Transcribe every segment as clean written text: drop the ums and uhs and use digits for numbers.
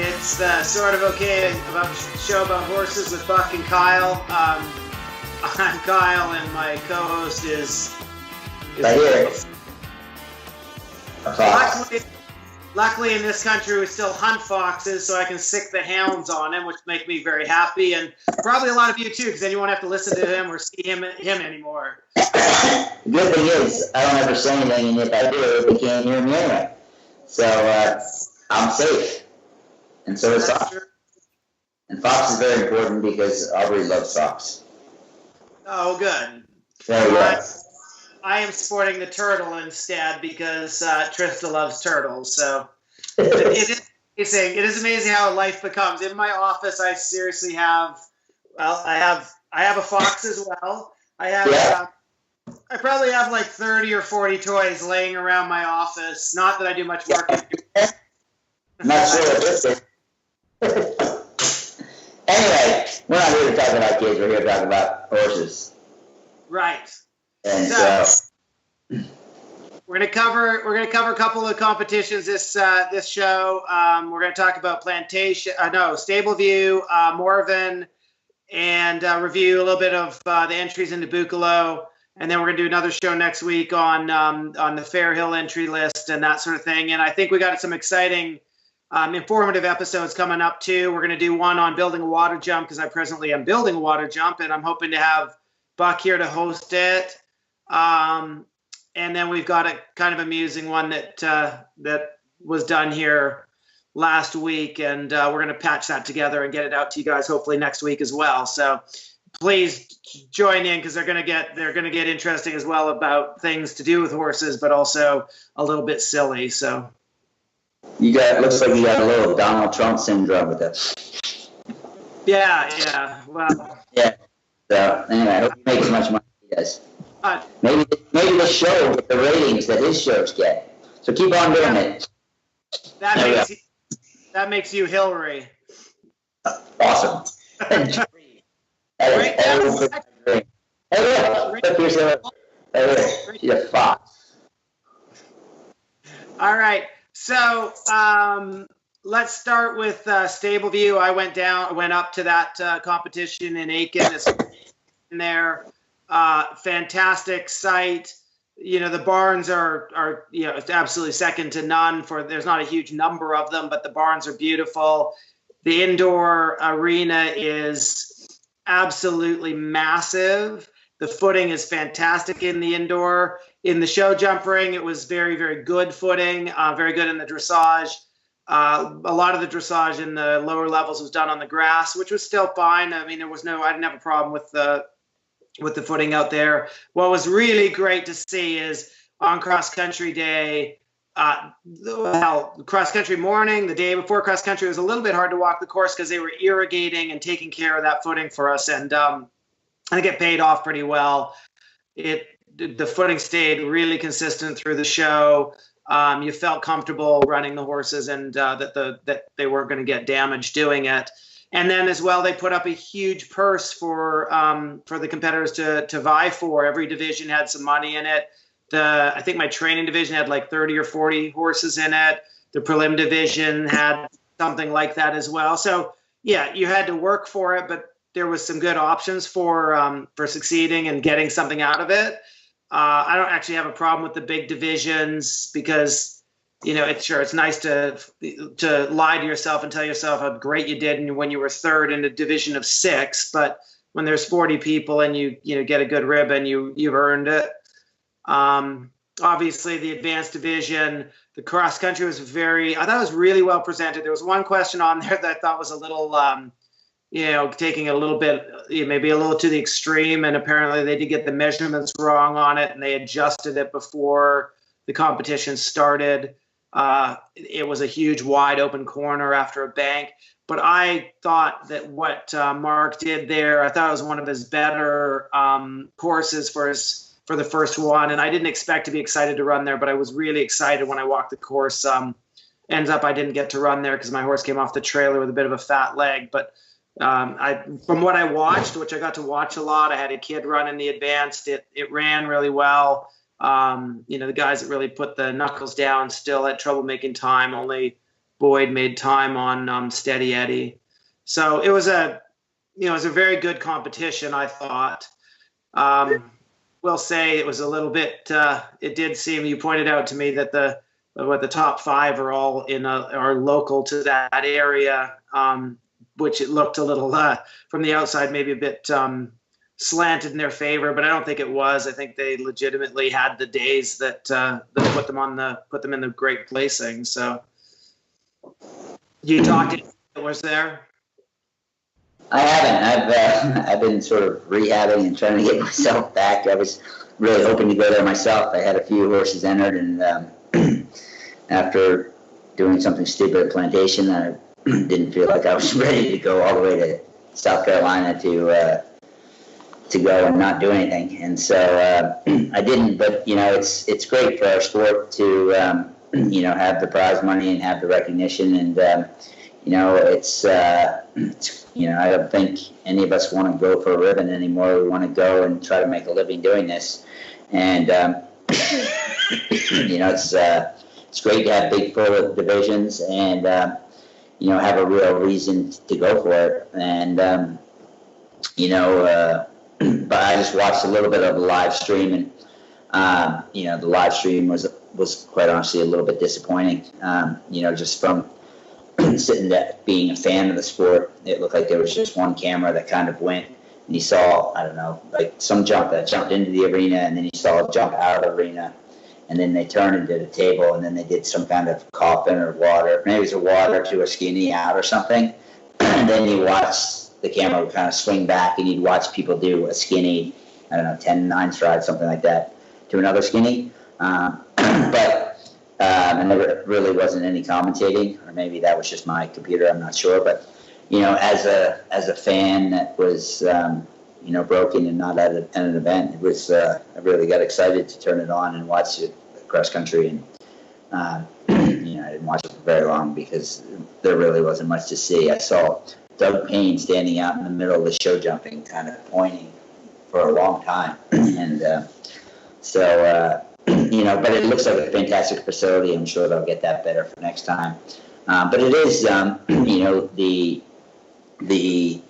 It's the Sort of Okay about show about horses with Buck and Kyle. I'm Kyle, and my co-host is right here. Luckily, in this country, we still hunt foxes, so I can sick the hounds on him, which make me very happy, and probably a lot of you too, because then you won't have to listen to him or see him anymore. The good thing is, I don't ever say anything, and if I do, they can't hear me anyway. So I'm safe, and so is Fox. And Fox is very important because Aubrey loves Fox. Oh, good. Very good. I am sporting the turtle instead because Trista loves turtles. So it is amazing how life becomes. In my office, I seriously have. Well, I have a fox as well. I probably have like 30 or 40 toys laying around my office. Not that I do much work. Not sure what this is. Anyway, we're not here to talk about kids. We're here to talk about horses. Right. And we're gonna cover a couple of competitions this show. We're gonna talk about Stable View, Morven, and review a little bit of the entries into Buccolo, and then we're gonna do another show next week on the Fairhill entry list and that sort of thing. And I think we got some exciting, informative episodes coming up too. We're gonna do one on building a water jump because I presently am building a water jump, and I'm hoping to have Buck here to host it. And then we've got a kind of amusing one that was done here last week, and we're going to patch that together and get it out to you guys hopefully next week as well. So please join in because they're going to get interesting as well about things to do with horses, but also a little bit silly. So looks like you got a little Donald Trump syndrome with that. Yeah. Well. Yeah. So anyway, I hope you make as much money as you guys. Maybe the show will get the ratings that his shows get. So keep on doing it. That makes you Hillary. Awesome. She's a fox. All right. So let's start with Stable View. I went up to that competition in Aiken. It's in there. Fantastic site. The barns are it's absolutely second to none. There's not a huge number of them, but the barns are beautiful. The indoor arena is absolutely massive. The footing is fantastic in the indoor. In the show jump ring, it was very, very good footing, very good in the dressage. A lot of the dressage in the lower levels was done on the grass, which was still fine. I mean, I didn't have a problem with the footing out there. What was really great to see is on cross country day, cross country morning, the day before cross country, it was a little bit hard to walk the course because they were irrigating and taking care of that footing for us. And I think it paid off pretty well. The footing stayed really consistent through the show. You felt comfortable running the horses and that they weren't going to get damaged doing it. And then as well, they put up a huge purse for the competitors to vie for. Every division had some money in it. I think my training division had like 30 or 40 horses in it. The prelim division had something like that as well. So yeah, you had to work for it, but there was some good options for succeeding and getting something out of it. I don't actually have a problem with the big divisions because it's nice to lie to yourself and tell yourself how great you did when you were third in a division of 6. But when there's 40 people and you get a good ribbon, you've earned it. Obviously, the advanced division, the cross country I thought it was really well presented. There was one question on there that I thought was a little, taking a little bit, maybe a little to the extreme. And apparently they did get the measurements wrong on it, and they adjusted it before the competition started. It was a huge wide open corner after a bank, but I thought that what Mark did there, I thought it was one of his better courses for the first one, and I didn't expect to be excited to run there, but I was really excited when I walked the course. Ends up I didn't get to run there because my horse came off the trailer with a bit of a fat leg, but from what I watched, which I got to watch a lot, I had a kid run in the advanced. It ran really well. The guys that really put the knuckles down still had trouble making time. Only Boyd made time on Steady Eddie. So it was a very good competition, I thought. Will say it was a little bit. It did seem, you pointed out to me that the top 5 are all are local to that area, which it looked a little from the outside maybe a bit slanted in their favor, but I don't think it was. I think they legitimately had the days that put them in the great placing. So you talked to was there? I haven't. I've been sort of rehabbing and trying to get myself back. I was really hoping to go there myself. I had a few horses entered, and after doing something stupid at Plantation, I didn't feel like I was ready to go all the way to South Carolina to go and not do anything. And so I didn't. But it's great for our sport to have the prize money and have the recognition, and it's I don't think any of us want to go for a ribbon anymore. We want to go and try to make a living doing this, and it's great to have big full divisions and have a real reason to go for it. And but I just watched a little bit of the live stream, and the live stream was quite honestly a little bit disappointing. Just from sitting there being a fan of the sport, it looked like there was just one camera that kind of went, and you saw, I don't know, like some jump that jumped into the arena, and then you saw it jump out of the arena, and then they turned and did a table, and then they did some kind of coffin or water, maybe it was a water to a skinny out or something, and then you watch the camera would kind of swing back, and you'd watch people do a skinny, I don't know, 10-9 stride, something like that, to another skinny, and there really wasn't any commentating, or maybe that was just my computer, I'm not sure. But, as a fan that was, broken and not at an event, it was, I really got excited to turn it on and watch it cross country. And, I didn't watch it for very long because there really wasn't much to see. I saw Doug Payne standing out in the middle of the show jumping, kind of pointing for a long time. And but it looks like a fantastic facility. I'm sure they'll get that better for next time. But it is, these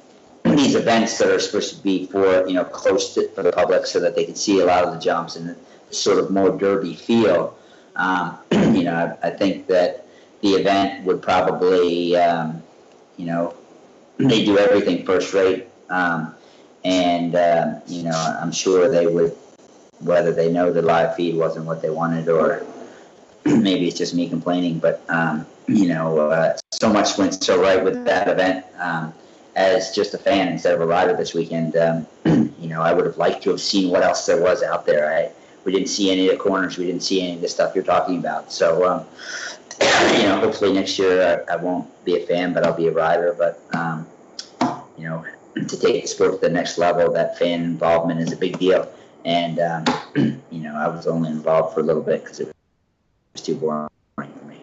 events that are supposed to be for, close for the public so that they can see a lot of the jumps and the sort of more derby feel. I think that the event would probably, they do everything first rate. I'm sure they would, whether they know the live feed wasn't what they wanted, or maybe it's just me complaining, but so much went so right with that event. As just a fan instead of a rider this weekend, I would have liked to have seen what else there was out there. We didn't see any of the corners. We didn't see any of the stuff you're talking about. So, hopefully next year I won't be a fan, but I'll be a rider. But, to take the sport to the next level, that fan involvement is a big deal. And, I was only involved for a little bit because it was too boring for me.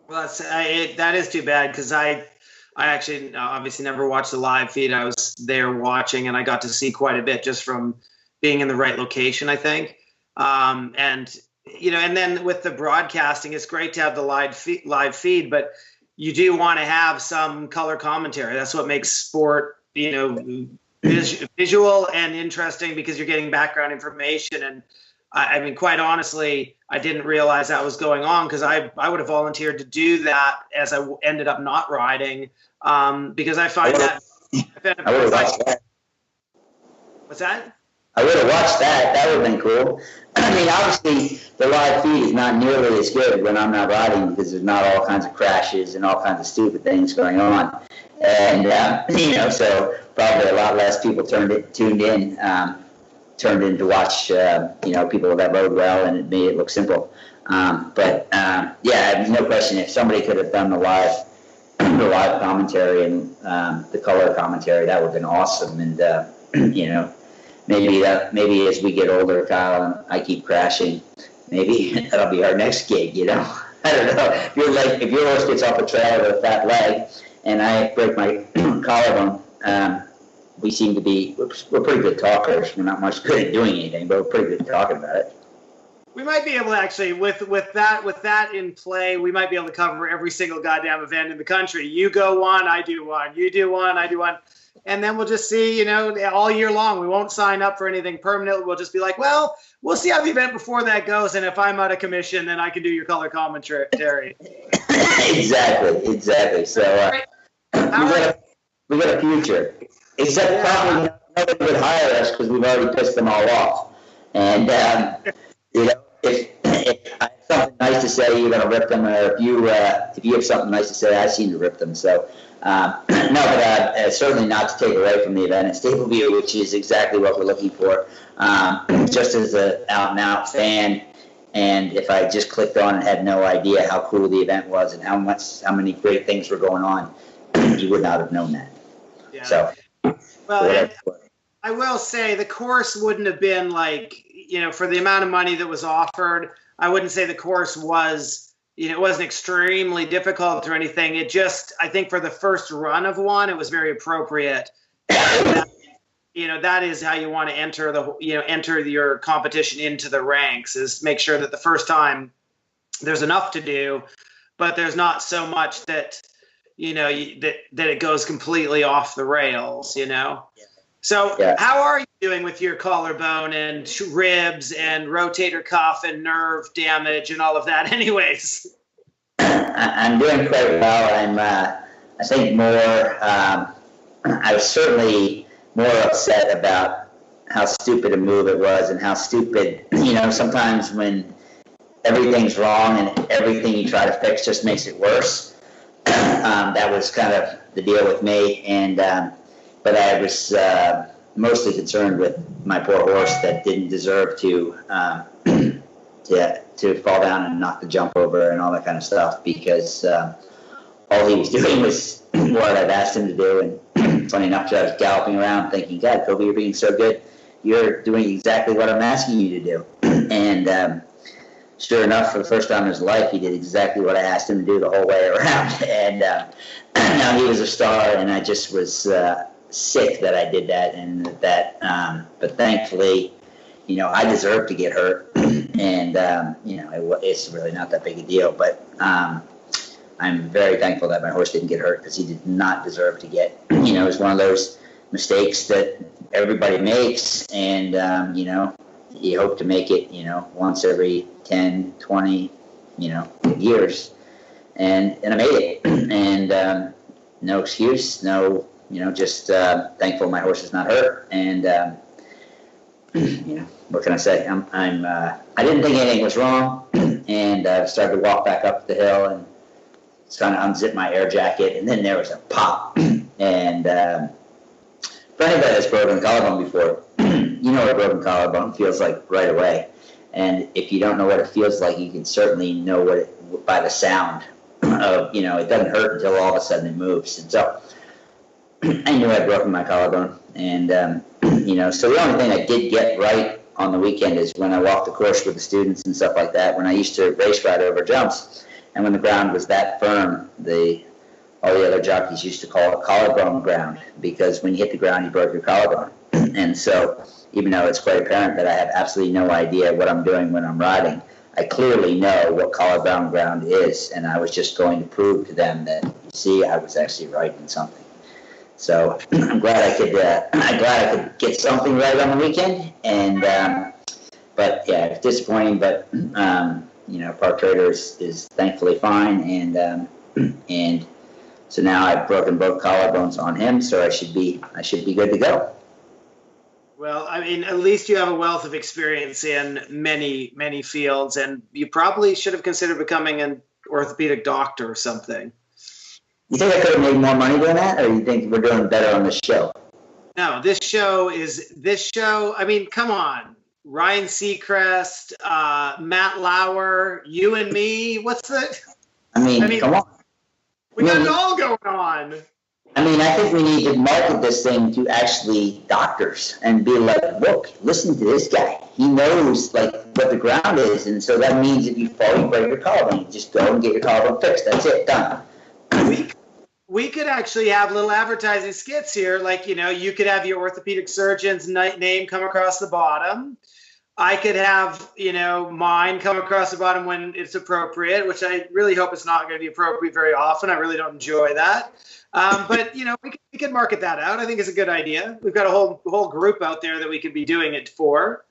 Well, that is too bad, because I actually obviously never watched the live feed. I was there watching, and I got to see quite a bit just from being in the right location, I think. And then with the broadcasting, it's great to have the live feed, but you do want to have some color commentary. That's what makes sport, visual and interesting, because you're getting background information. And I mean, quite honestly, I didn't realize that was going on, because I would have volunteered to do that as I ended up not riding, because I find that. I would have watched that. What's that? I would have watched that. That would have been cool. I mean, obviously, the live feed is not nearly as good when I'm not riding, because there's not all kinds of crashes and all kinds of stupid things going on. And, so probably a lot less people tuned in to watch, people that rode well, and it made it look simple. No question, if somebody could have done the live commentary and the color commentary, that would have been awesome. And, maybe as we get older, Kyle, and I keep crashing, maybe that'll be our next gig, I don't know. If your horse gets off a trail with a fat leg and I break my collarbone, we seem to be, we're pretty good talkers. We're not much good at doing anything, but we're pretty good at talking about it. We might be able to actually, with that in play, we might be able to cover every single goddamn event in the country. You go one, I do one. You do one, I do one. And then we'll just see, all year long. We won't sign up for anything permanent. We'll just be like, well, we'll see how the event before that goes. And if I'm out of commission, then I can do your color commentary. Exactly. So we got a future. Except probably nobody would hire us because we've already pissed them all off. And, if I have something nice to say, you're going to rip them. Or if you have something nice to say, I seem to rip them. So, certainly not to take away from the event at Staple View, which is exactly what we're looking for. Just as an out-and-out fan, and if I just clicked on and had no idea how cool the event was and how many great things were going on, you would not have known that. Yeah. So, well, I will say the course wouldn't have been like, for the amount of money that was offered, I wouldn't say the course was, it wasn't extremely difficult or anything. It just, I think for the first run of one, it was very appropriate. That is how you want to enter enter your competition into the ranks, is make sure that the first time there's enough to do, but there's not so much that, that it goes completely off the rails, Yeah. So How are you doing with your collarbone and ribs and rotator cuff and nerve damage and all of that anyways? I'm doing quite well. I'm, I think I was certainly more upset about how stupid a move it was and how stupid, sometimes when everything's wrong and everything you try to fix just makes it worse. That was kind of the deal with me. And, but I was mostly concerned with my poor horse that didn't deserve to fall down and knock the jump over and all that kind of stuff, because all he was doing was what I've asked him to do. And funny enough, I was galloping around thinking, God, Kobe, you're being so good. You're doing exactly what I'm asking you to do. And sure enough, for the first time in his life, he did exactly what I asked him to do the whole way around. And now he was a star, and I just was sick that I did that. And but thankfully, I deserve to get hurt. And, it's really not that big a deal. But I'm very thankful that my horse didn't get hurt, because he did not deserve to get, it was one of those mistakes that everybody makes. And, you hope to make it, once every 10, 20, years. And I made it. And no excuse, no, just thankful my horse is not hurt. And, what can I say? I didn't think anything was wrong. And I started to walk back up the hill and trying to unzip my air jacket. And then there was a pop. And for anybody that's broken collarbone before, you know what a broken collarbone feels like right away. And if you don't know what it feels like, you can certainly know what by the sound of, it doesn't hurt until all of a sudden it moves. And so I knew I'd broken my collarbone. And, so the only thing I did get right on the weekend is when I walked the course with the students and stuff like that, when I used to race ride over jumps. And when the ground was that firm, all the other jockeys used to call it collarbone ground, because when you hit the ground, you broke your collarbone. And so even though it's quite apparent that I have absolutely no idea what I'm doing when I'm riding, I clearly know what collarbone ground is, and I was just going to prove to them that, see, I was actually right in something. So I'm glad I could get something right on the weekend. And but yeah, it's disappointing. But Park Trader is thankfully fine, and so now I've broken both collarbones on him, so I should be good to go. Well, I mean, at least you have a wealth of experience in many, many fields, and you probably should have considered becoming an orthopedic doctor or something. You think I could have made more money doing that, or you think we're doing better on this show? No, this show, I mean, come on. Ryan Seacrest, Matt Lauer, you and me, what's the... I mean come on. We got it all going on. I mean, I think we need to market this thing to actually doctors and be like, look, listen to this guy. He knows, what the ground is, and so that means if you fall, you break your collarbone. You just go and get your collarbone fixed. That's it, done. We could actually have little advertising skits here. You could have your orthopedic surgeon's name come across the bottom. I could have, mine come across the bottom when it's appropriate, which I really hope it's not going to be appropriate very often. I really don't enjoy that. But we can market that out. I think it's a good idea. We've got a whole group out there that we could be doing it for.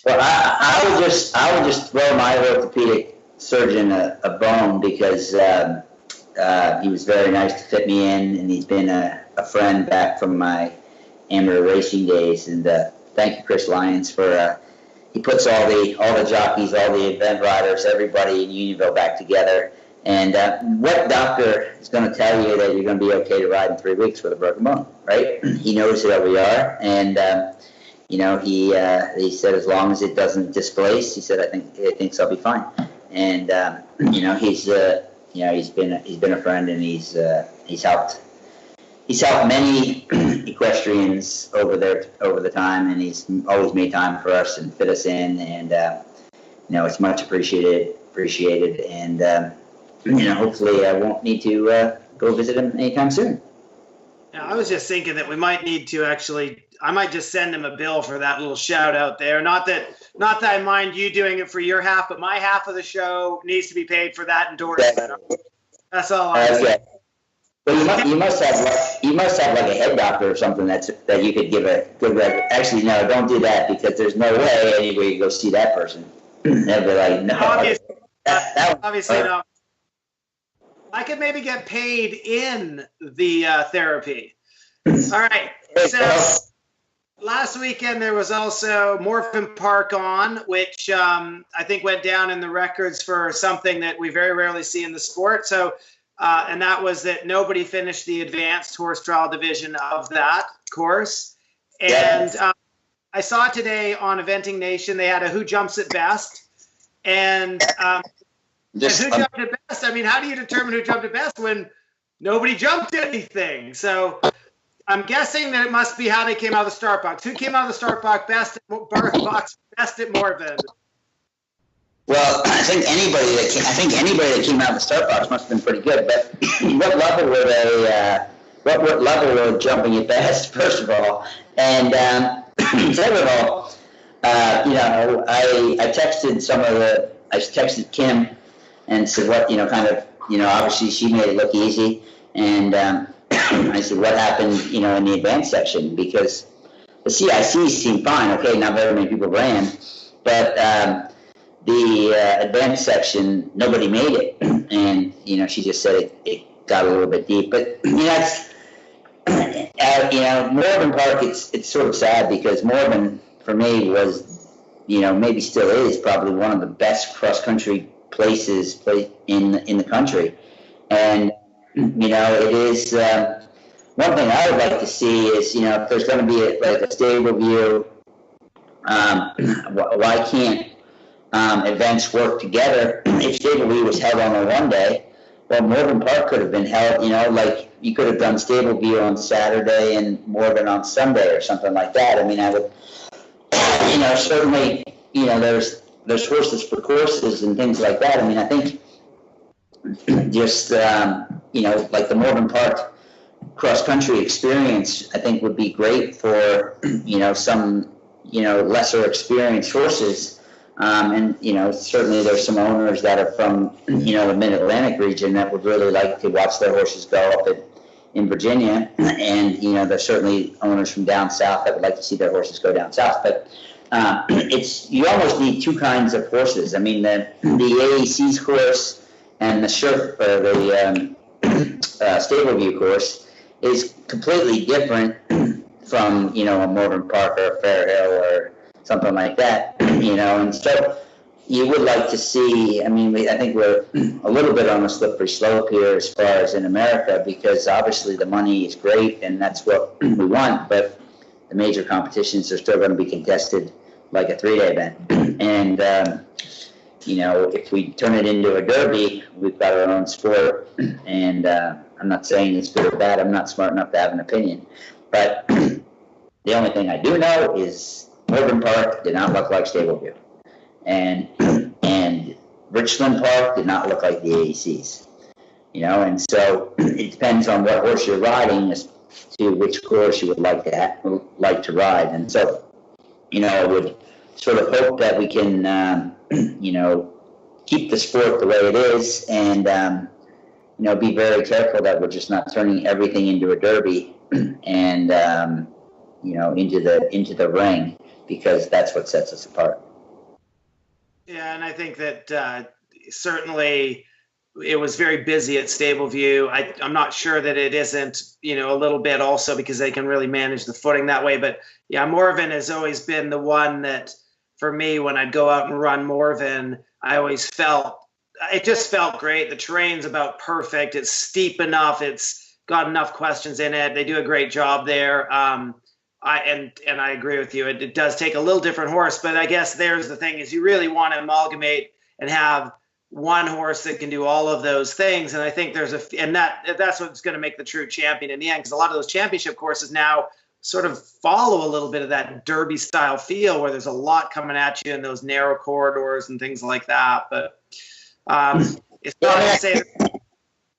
Well, I would just throw my orthopedic surgeon a bone because he was very nice to fit me in, and he's been a friend back from my amateur racing days. And thank you, Chris Lyons, for he puts all the jockeys, all the event riders, everybody in Unionville back together. And what doctor is going to tell you that you're going to be okay to ride in 3 weeks with a broken bone, right? He knows who we are, and he said as long as it doesn't displace, he said he thinks I'll be fine. And he's been a friend, and he's helped many equestrians over the time, and he's always made time for us and fit us in, and it's much appreciated, and hopefully I won't need to go visit him anytime soon. Yeah, I was just thinking that we might need to I might just send him a bill for that little shout out there. Not that I mind you doing it for your half, but my half of the show needs to be paid for that endorsement. That's all I'm saying. Well, you must have like a head doctor or something that you could give a good record. Actually, no, don't do that, because there's no way anywhere you go see that person. They'll be like, no. Obviously not. I could maybe get paid in the therapy. All right. So last weekend there was also Morven Park on, which I think went down in the records for something that we very rarely see in the sport. So, and that was that nobody finished the advanced horse trial division of that course. And I saw today on Eventing Nation they had a Who Jumps It Best, and who jumped it best? I mean, how do you determine who jumped it best when nobody jumped anything? So I'm guessing that it must be how they came out of the start box. Who came out of the start box best at Morven? Well, I think anybody that came out of the start box must have been pretty good. But what level were they? What level were jumping it best? First of all, and second of all, I texted Kim and said obviously she made it look easy, and I said, what happened, in the advanced section, because the CIC seemed fine. Okay, not very many people ran, but the advanced section, nobody made it, and she just said it got a little bit deep. But Morven Park, it's sort of sad, because Morven for me was, maybe still is probably one of the best cross country places in the country, and it is one thing I would like to see is if there's going to be a stable view, why can't events work together? If stable view was held on a one day, well, Morven Park could have been held, like you could have done stable view on Saturday and Morven on Sunday or something like that. I mean, I would, certainly, there's horses for courses and things like that. I mean, I think just, like the Morven Park cross-country experience, I think would be great for, some, lesser experienced horses. And, certainly there's some owners that are from, the Mid-Atlantic region that would really like to watch their horses go up in Virginia. And, there's certainly owners from down south that would like to see their horses go down south. But you almost need two kinds of horses. I mean, the AAC's course and the stable view course is completely different from a Morven Park or a Fairhill or something like that. And so you would like to see. I mean, I think we're a little bit on a slippery slope here as far as in America, because obviously the money is great and that's what we want, but the major competitions are still going to be contested like a 3-day event. And, if we turn it into a derby, we've got our own sport. And I'm not saying it's good or bad. I'm not smart enough to have an opinion. But the only thing I do know is Morven Park did not look like Stable View. And Richland Park did not look like the AACs. And so it depends on what horse you're riding as to which course you would like to ride. And so, sort of hope that we can, keep the sport the way it is, and be very careful that we're just not turning everything into a derby, and into the ring, because that's what sets us apart. Yeah, and I think that certainly it was very busy at Stableview. I'm not sure that it isn't, a little bit also because they can really manage the footing that way. But yeah, Morven has always been the one that, for me, when I'd go out and run Morven, I always it just felt great. The terrain's about perfect. It's steep enough. It's got enough questions in it. They do a great job there. I agree with you. It does take a little different horse, but I guess there's the thing is you really want to amalgamate and have one horse that can do all of those things. And I think that's what's going to make the true champion in the end, because a lot of those championship courses now sort of follow a little bit of that derby style feel where there's a lot coming at you in those narrow corridors and things like that. But it's not to say that.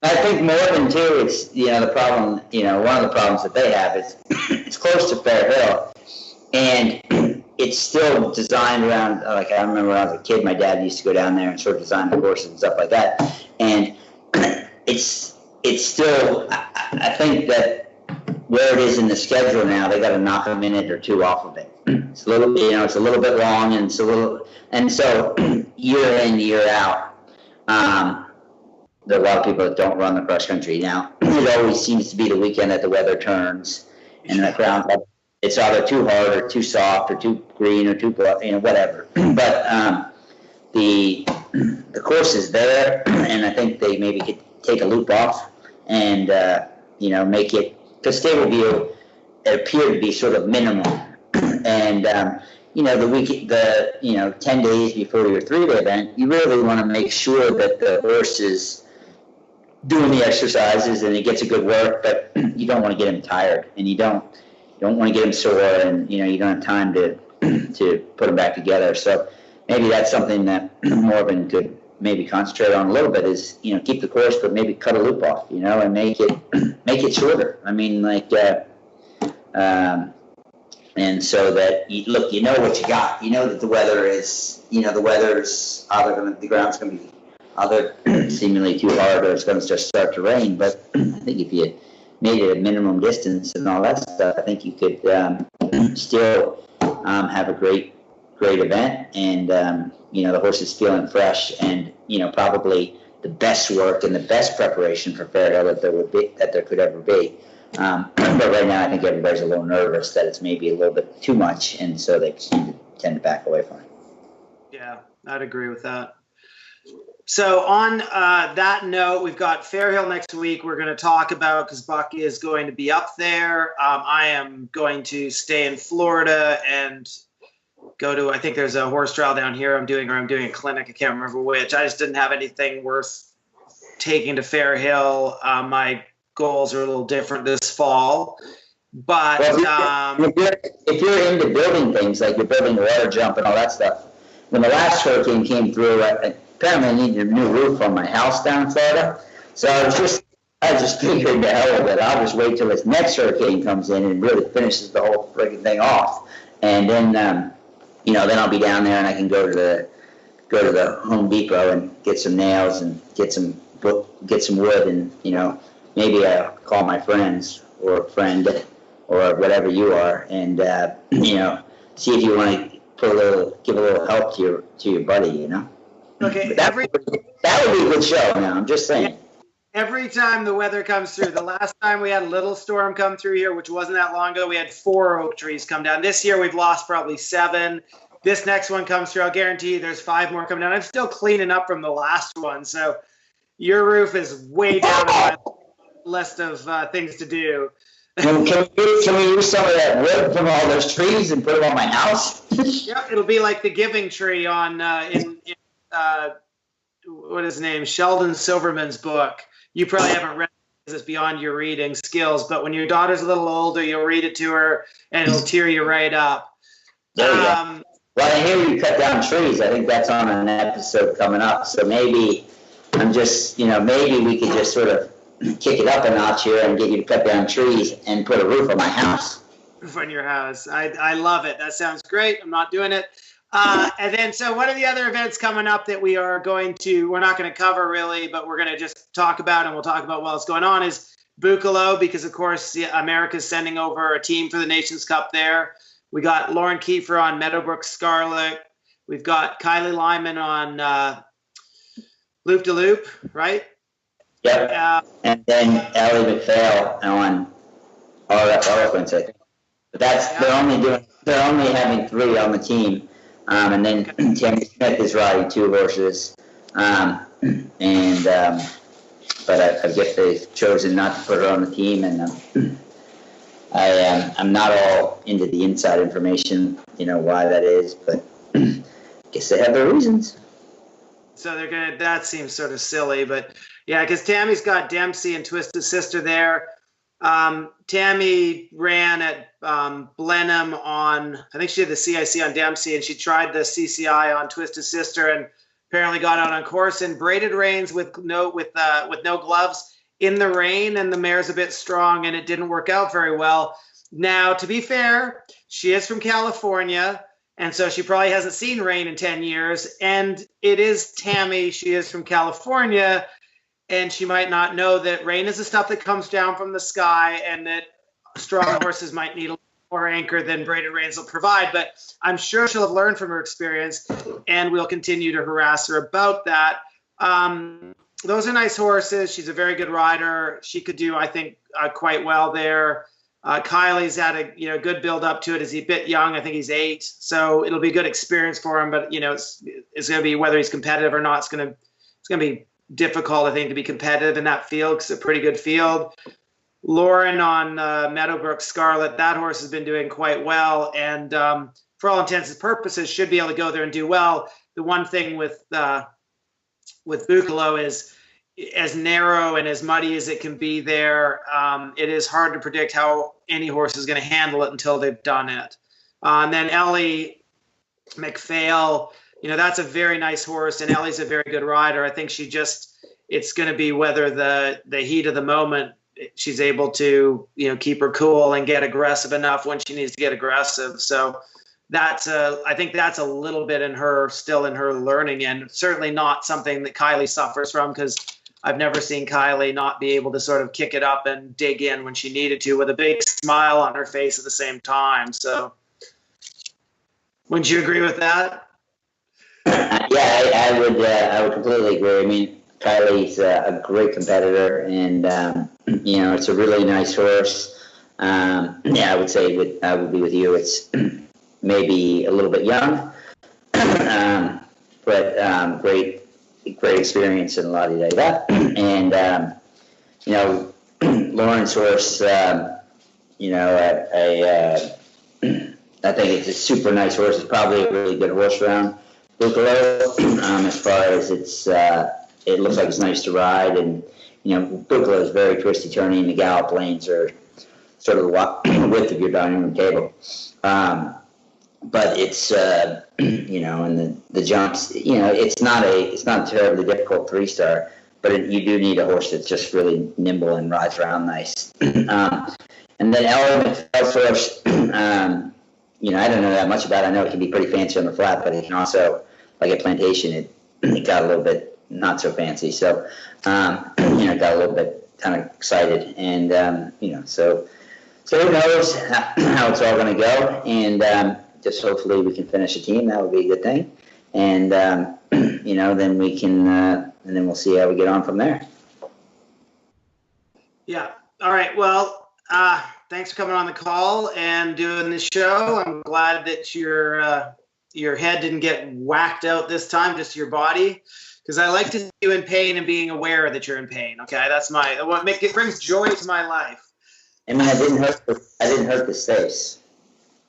I think Morven too, it's, the problem, one of the problems that they have is it's close to Fair Hill, and it's still designed around, like, I remember when I was a kid, my dad used to go down there and sort of design the courses and stuff like that, and it's still, I think that where it is in the schedule now, they got to knock a minute or two off of it. It's a little, it's a little bit long, and and so year in, year out, there are a lot of people that don't run the cross country. Now, it always seems to be the weekend that the weather turns, and the ground, it's either too hard or too soft or too green or too, whatever. But the course is there, and I think they maybe could take a loop off and make it, because Stableview, it appeared to be sort of minimal, and the 10 days before your 3-day event, you really want to make sure that the horse is doing the exercises and he gets a good work, but you don't want to get him tired, and you don't want to get him sore, and you don't have time to put him back together. So maybe that's something that Morven could maybe concentrate on a little bit, is keep the course, but maybe cut a loop off, and make it shorter. I mean, like, and so that you know what you got. You know that the weather is, the weather's either the ground's going to be either seemingly too hard or it's going to just start to rain. But I think if you made it a minimum distance and all that stuff, I think you could still have a great event, and the horse is feeling fresh, and probably the best work and the best preparation for Fair Hill that there could ever be. But right now, I think everybody's a little nervous that it's maybe a little bit too much, and so they tend to back away from it. Yeah, I'd agree with that. So on that note, we've got Fair Hill next week. We're going to talk about, because Buck is going to be up there. I am going to stay in Florida and go to, I think there's a horse trial down here I'm doing a clinic. I can't remember which. I just didn't have anything worth taking to Fair Hill. My goals are a little different this fall. But if you're into building things, like you're building a water jump and all that stuff, when the last hurricane came through, apparently I needed a new roof on my house down in Florida. So I just figured the hell of it. I'll just wait till this next hurricane comes in and really finishes the whole freaking thing off. And then, then I'll be down there and I can go to the Home Depot and get some nails and get some wood, and, maybe I'll call my friends or a friend or whatever you are, and, see if you want to give a little help to your buddy, Okay. That would be a good show. Now, I'm just saying. Every time the weather comes through, the last time we had a little storm come through here, which wasn't that long ago, we had 4 oak trees come down. This year we've lost probably 7. This next one comes through, I'll guarantee you there's 5 more coming down. I'm still cleaning up from the last one, so your roof is way down on my list of things to do. Can we use some of that wood from all those trees and put it on my house? Yep, it'll be like the Giving Tree on what is his name? Sheldon Silverman's book. You probably haven't read it because it's beyond your reading skills, but when your daughter's a little older, you'll read it to her and it'll tear you right up. There you go. Well, I hear you cut down trees. I think that's on an episode coming up. So maybe maybe we could just sort of kick it up a notch here and get you to cut down trees and put a roof on my house. Roof on your house. I love it. That sounds great. I'm not doing it. And then, so what are the other events coming up that we're not going to cover really, but we're going to just talk about, and we'll talk about while it's going on, is Buccolo, because of course America's sending over a team for the Nations Cup there. We got Lauren Kiefer on Meadowbrook Scarlet. We've got Kylie Lyman on Loop de Loop, right? Yep. And then Ellie McPhail on RF Eloquence, I think. But they're only having 3 on the team. And then Tammy Smith is riding 2 horses. But I guess they've chosen not to put her on the team, and I'm not all into the inside information, why that is, but I guess they have their reasons. So that seems sort of silly, but yeah, because Tammy's got Dempsey and Twisted Sister there. Tammy ran at Blenheim on, I think she did the CIC on Dempsey, and she tried the CCI on Twisted Sister, and apparently got out on course in braided reins with no gloves in the rain, and the mare's a bit strong, and it didn't work out very well. Now, to be fair, she is from California, and so she probably hasn't seen rain in 10 years, and it is Tammy. She is from California, and she might not know that rain is the stuff that comes down from the sky, and that strong horses might need a more anchor than braided reins will provide, but I'm sure she'll have learned from her experience, and we'll continue to harass her about that. Those are nice horses. She's a very good rider. She could do, I think, quite well there. Kylie's had a good build up to it. He's a bit young. I think he's 8, so it'll be a good experience for him. But it's going to be, whether he's competitive or not, it's going to be difficult, I think, to be competitive in that field, because it's a pretty good field. Lauren on Meadowbrook Scarlet, that horse has been doing quite well, and for all intents and purposes should be able to go there and do well. The one thing with Buccolo is, as narrow and as muddy as it can be there, it is hard to predict how any horse is going to handle it until they've done it. And then Ellie McPhail, that's a very nice horse, and Ellie's a very good rider. I think it's going to be whether the heat of the moment, she's able to, keep her cool and get aggressive enough when she needs to get aggressive. So I think that's a little bit still in her learning, and certainly not something that Kylie suffers from, because I've never seen Kylie not be able to sort of kick it up and dig in when she needed to, with a big smile on her face at the same time. So wouldn't you agree with that? Yeah, I would completely agree. I mean, Kylie's a great competitor, and it's a really nice horse. I would say I would be with you. It's maybe a little bit young, but great experience and la-di-da-da. And Lauren's horse, I think it's a super nice horse. It's probably a really good horse round. Buccolo, as far as it looks like it's nice to ride, and Buccolo is very twisty turny, and the gallop lanes are sort of the width of your dining room table. But it's and the jumps, it's not a terribly difficult 3-star, but you do need a horse that's just really nimble and rides around nice. And then Ellie McPhail's horse, I don't know that much about it. I know it can be pretty fancy on the flat, but it can also, like at Plantation, it got a little bit not so fancy. So, got a little bit kind of excited, and so who knows how it's all going to go, and just hopefully we can finish a team. That would be a good thing, and then we can, and then we'll see how we get on from there. Yeah. All right. Well, thanks for coming on the call and doing this show. I'm glad that your head didn't get whacked out this time, just your body, because I like to see you in pain and being aware that you're in pain. Okay, that's it brings joy to my life. I mean, I didn't hurt the face.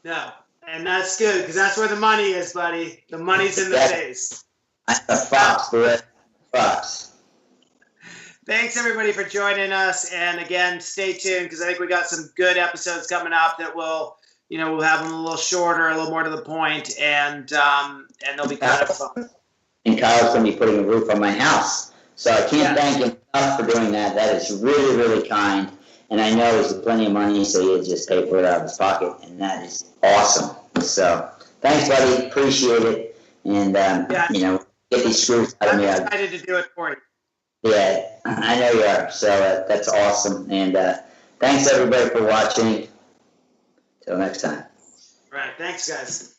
No, and that's good, because that's where the money is, buddy. The money's in the face. Fox. Thanks, everybody, for joining us. And again, stay tuned, because I think we got some good episodes coming up that we'll have them a little shorter, a little more to the point, and they'll be kind of fun. And Kyle's going to be putting a roof on my house. So I can't thank him enough for doing that. That is really, really kind. And I know he's plenty of money, so he'll just pay for it out of his pocket. And that is awesome. So thanks, buddy. Appreciate it. And, you know, get these screws out of I'm me. excited to do it for you. Yeah, I know you are. So that's awesome. And thanks, everybody, for watching. Till next time. All right. Thanks, guys.